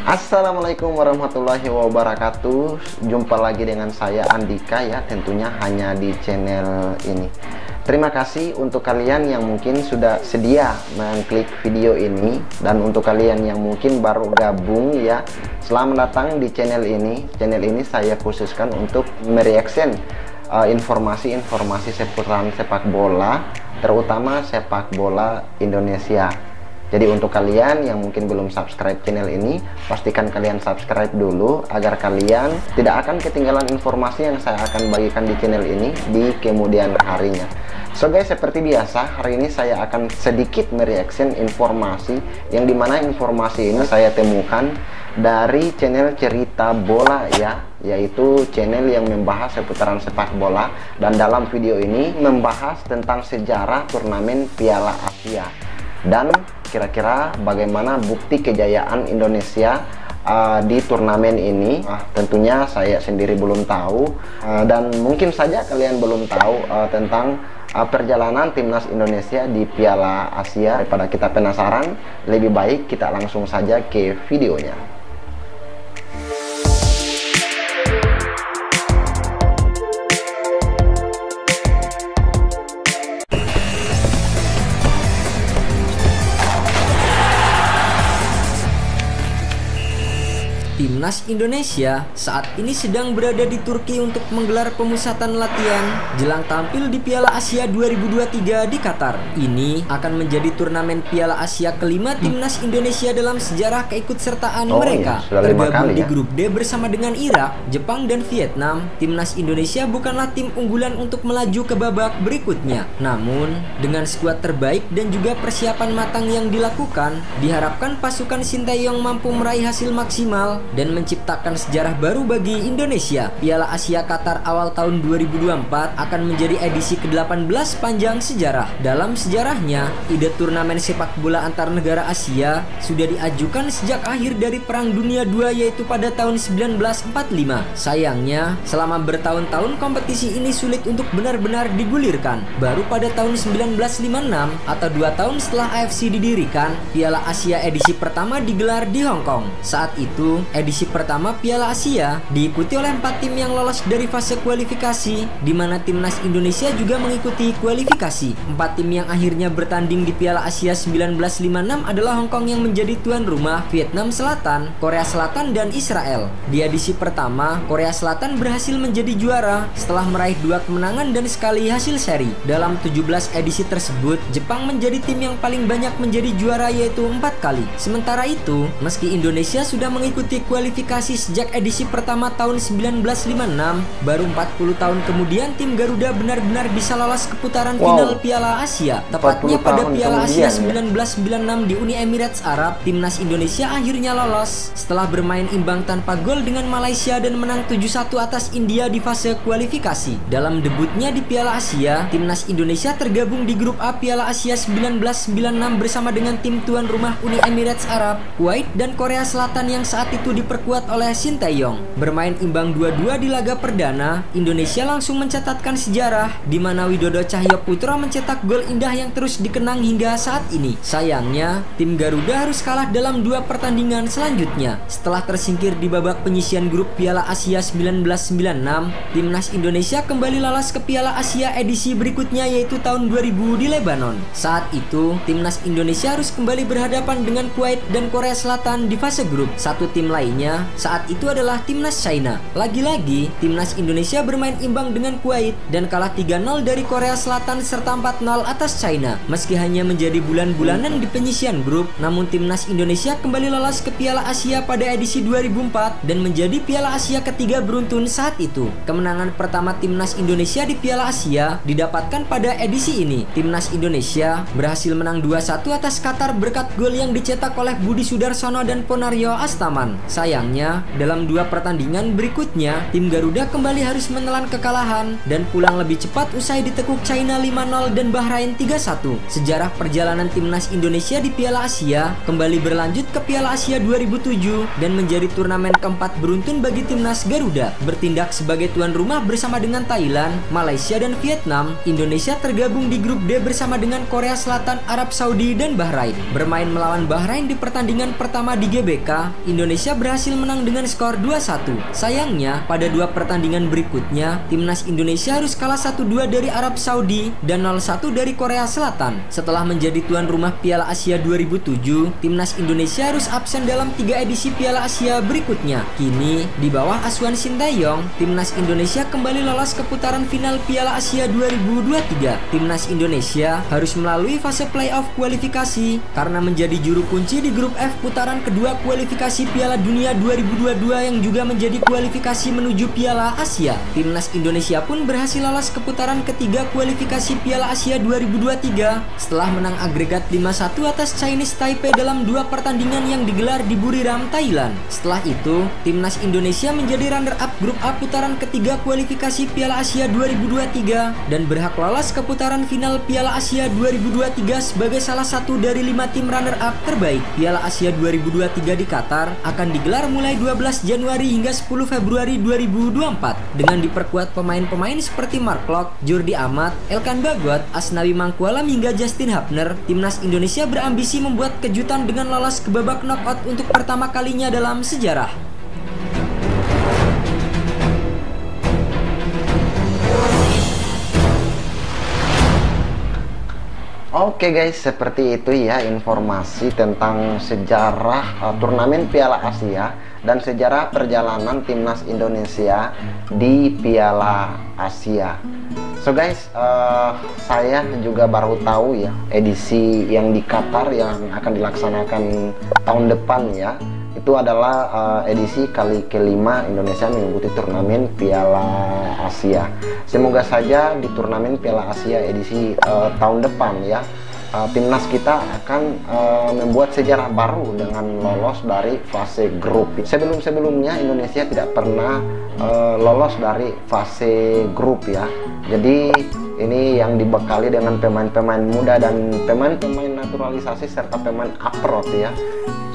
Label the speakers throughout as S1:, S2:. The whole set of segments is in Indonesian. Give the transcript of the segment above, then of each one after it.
S1: Assalamualaikum warahmatullahi wabarakatuh. Jumpa lagi dengan saya Andika ya, tentunya hanya di channel ini. Terima kasih untuk kalian yang mungkin sudah sedia mengklik video ini, dan untuk kalian yang mungkin baru gabung ya, selamat datang di channel ini. Channel ini saya khususkan untuk mereaction informasi-informasi seputaran sepak bola, terutama sepak bola Indonesia. Jadi untuk kalian yang mungkin belum subscribe channel ini, pastikan kalian subscribe dulu agar kalian tidak akan ketinggalan informasi yang saya akan bagikan di channel ini di kemudian harinya. So guys, seperti biasa hari ini saya akan sedikit mereaction informasi yang dimana informasi ini saya temukan dari channel Cerita Bola ya, yaitu channel yang membahas seputaran sepak bola, dan dalam video ini membahas tentang sejarah turnamen Piala Asia dan kira-kira bagaimana bukti kejayaan Indonesia di turnamen ini. Tentunya saya sendiri belum tahu, dan mungkin saja kalian belum tahu tentang perjalanan timnas Indonesia di Piala Asia. Daripada kita penasaran, lebih baik kita langsung saja ke videonya.
S2: Timnas Indonesia saat ini sedang berada di Turki untuk menggelar pemusatan latihan jelang tampil di Piala Asia 2023 di Qatar. Ini akan menjadi turnamen Piala Asia kelima Timnas Indonesia dalam sejarah keikutsertaan mereka. Tergabung di grup D bersama dengan Irak, Jepang, dan Vietnam, Timnas Indonesia bukanlah tim unggulan untuk melaju ke babak berikutnya. Namun, dengan skuad terbaik dan juga persiapan matang yang dilakukan, diharapkan pasukan Sinteyong mampu meraih hasil maksimal dan menciptakan sejarah baru bagi Indonesia. Piala Asia Qatar awal tahun 2024 akan menjadi edisi ke-18 panjang sejarah. Dalam sejarahnya, ide turnamen sepak bola antar negara Asia sudah diajukan sejak akhir dari Perang Dunia II, yaitu pada tahun 1945. Sayangnya, selama bertahun-tahun kompetisi ini sulit untuk benar-benar digulirkan. Baru pada tahun 1956 atau 2 tahun setelah AFC didirikan, Piala Asia edisi pertama digelar di Hong Kong. Saat itu, edisi pertama Piala Asia diikuti oleh 4 tim yang lolos dari fase kualifikasi, di mana timnas Indonesia juga mengikuti kualifikasi. 4 tim yang akhirnya bertanding di Piala Asia 1956 adalah Hong Kong yang menjadi tuan rumah, Vietnam Selatan, Korea Selatan, dan Israel. Di edisi pertama, Korea Selatan berhasil menjadi juara setelah meraih 2 kemenangan dan sekali hasil seri. Dalam 17 edisi tersebut, Jepang menjadi tim yang paling banyak menjadi juara, yaitu 4 kali. Sementara itu, meski Indonesia sudah mengikuti kualifikasi sejak edisi pertama tahun 1956, baru 40 tahun kemudian tim Garuda benar-benar bisa lolos ke putaran final Piala Asia. Tepatnya pada Piala Asia 1996 di Uni Emirat Arab, timnas Indonesia akhirnya lolos setelah bermain imbang tanpa gol dengan Malaysia dan menang 7-1 atas India di fase kualifikasi. Dalam debutnya di Piala Asia, timnas Indonesia tergabung di grup A Piala Asia 1996 bersama dengan tim tuan rumah Uni Emirat Arab, Kuwait, dan Korea Selatan yang saat itu diperkuat oleh Sinteyong. Bermain imbang 2-2 di laga perdana, Indonesia langsung mencatatkan sejarah di mana Widodo Cahyoputra mencetak gol indah yang terus dikenang hingga saat ini. Sayangnya, tim Garuda harus kalah dalam 2 pertandingan selanjutnya. Setelah tersingkir di babak penyisian grup Piala Asia 1996, timnas Indonesia kembali lolos ke Piala Asia edisi berikutnya, yaitu tahun 2000 di Lebanon. Saat itu, timnas Indonesia harus kembali berhadapan dengan Kuwait dan Korea Selatan di fase grup. Satu tim lainnya saat itu adalah timnas China. Lagi-lagi, timnas Indonesia bermain imbang dengan Kuwait dan kalah 3-0 dari Korea Selatan serta 4-0 atas China. Meski hanya menjadi bulan-bulanan di penyisian grup, namun timnas Indonesia kembali lolos ke Piala Asia pada edisi 2004 dan menjadi Piala Asia ketiga beruntun saat itu. Kemenangan pertama timnas Indonesia di Piala Asia didapatkan pada edisi ini. Timnas Indonesia berhasil menang 2-1 atas Qatar berkat gol yang dicetak oleh Budi Sudarsono dan Ponario Astaman. Sayangnya, dalam 2 pertandingan berikutnya, tim Garuda kembali harus menelan kekalahan dan pulang lebih cepat usai ditekuk China 5-0 dan Bahrain 3-1. Sejarah perjalanan timnas Indonesia di Piala Asia kembali berlanjut ke Piala Asia 2007 dan menjadi turnamen keempat beruntun bagi timnas Garuda. Bertindak sebagai tuan rumah bersama dengan Thailand, Malaysia, dan Vietnam, Indonesia tergabung di grup D bersama dengan Korea Selatan, Arab Saudi, dan Bahrain. Bermain melawan Bahrain di pertandingan pertama di GBK, Indonesia berhasil menang dengan skor 2-1. Sayangnya, pada dua pertandingan berikutnya, timnas Indonesia harus kalah 1-2 dari Arab Saudi dan 0-1 dari Korea Selatan. Setelah menjadi tuan rumah Piala Asia 2007, timnas Indonesia harus absen dalam 3 edisi Piala Asia berikutnya. Kini, di bawah asuhan Sintayong, timnas Indonesia kembali lolos ke putaran final Piala Asia 2023. Timnas Indonesia harus melalui fase playoff kualifikasi karena menjadi juru kunci di grup F putaran kedua kualifikasi Piala Dunia 2022 yang juga menjadi kualifikasi menuju Piala Asia. Timnas Indonesia pun berhasil lolos ke putaran ketiga kualifikasi Piala Asia 2023 setelah menang agregat 5-1 atas Chinese Taipei dalam 2 pertandingan yang digelar di Buriram, Thailand. Setelah itu, timnas Indonesia menjadi runner-up grup A putaran ketiga kualifikasi Piala Asia 2023 dan berhak lolos ke putaran final Piala Asia 2023 sebagai salah satu dari 5 tim runner-up terbaik. Piala Asia 2023 di Qatar akan digelar mulai 12 Januari hingga 10 Februari 2024 dengan diperkuat pemain-pemain seperti Mark Klok, Jordi Amat, Elkan Bagot, Asnawi Mangkualam hingga Justin Hubner. Timnas Indonesia berambisi membuat kejutan dengan lolos ke babak knockout untuk pertama kalinya dalam sejarah.
S1: Oke guys, seperti itu ya informasi tentang sejarah turnamen Piala Asia dan sejarah perjalanan timnas Indonesia di Piala Asia. So guys, saya juga baru tahu ya edisi yang di Qatar yang akan dilaksanakan tahun depan ya. Itu adalah edisi kali kelima Indonesia mengikuti turnamen Piala Asia. Semoga saja di turnamen Piala Asia edisi tahun depan ya, timnas kita akan membuat sejarah baru dengan lolos dari fase grup. Sebelumnya Indonesia tidak pernah lolos dari fase grup ya. Jadi ini yang dibekali dengan pemain-pemain muda dan pemain-pemain naturalisasi serta pemain abroad ya.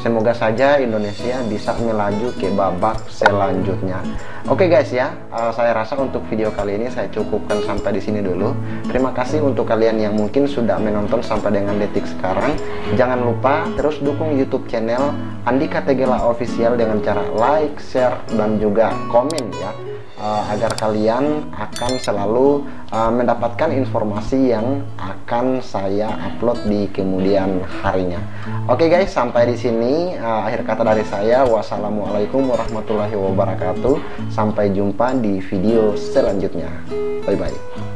S1: Semoga saja Indonesia bisa melaju ke babak selanjutnya. Oke guys ya, saya rasa untuk video kali ini saya cukupkan sampai di sini dulu. Terima kasih untuk kalian yang mungkin sudah menonton sampai dengan detik sekarang. Jangan lupa terus dukung YouTube channel Andika Tegela Official dengan cara like, share, dan juga komen ya. Agar kalian akan selalu mendapatkan informasi yang akan saya upload di kemudian harinya. Oke guys, sampai di sini akhir kata dari saya. Wassalamualaikum warahmatullahi wabarakatuh. Sampai jumpa di video selanjutnya. Bye bye.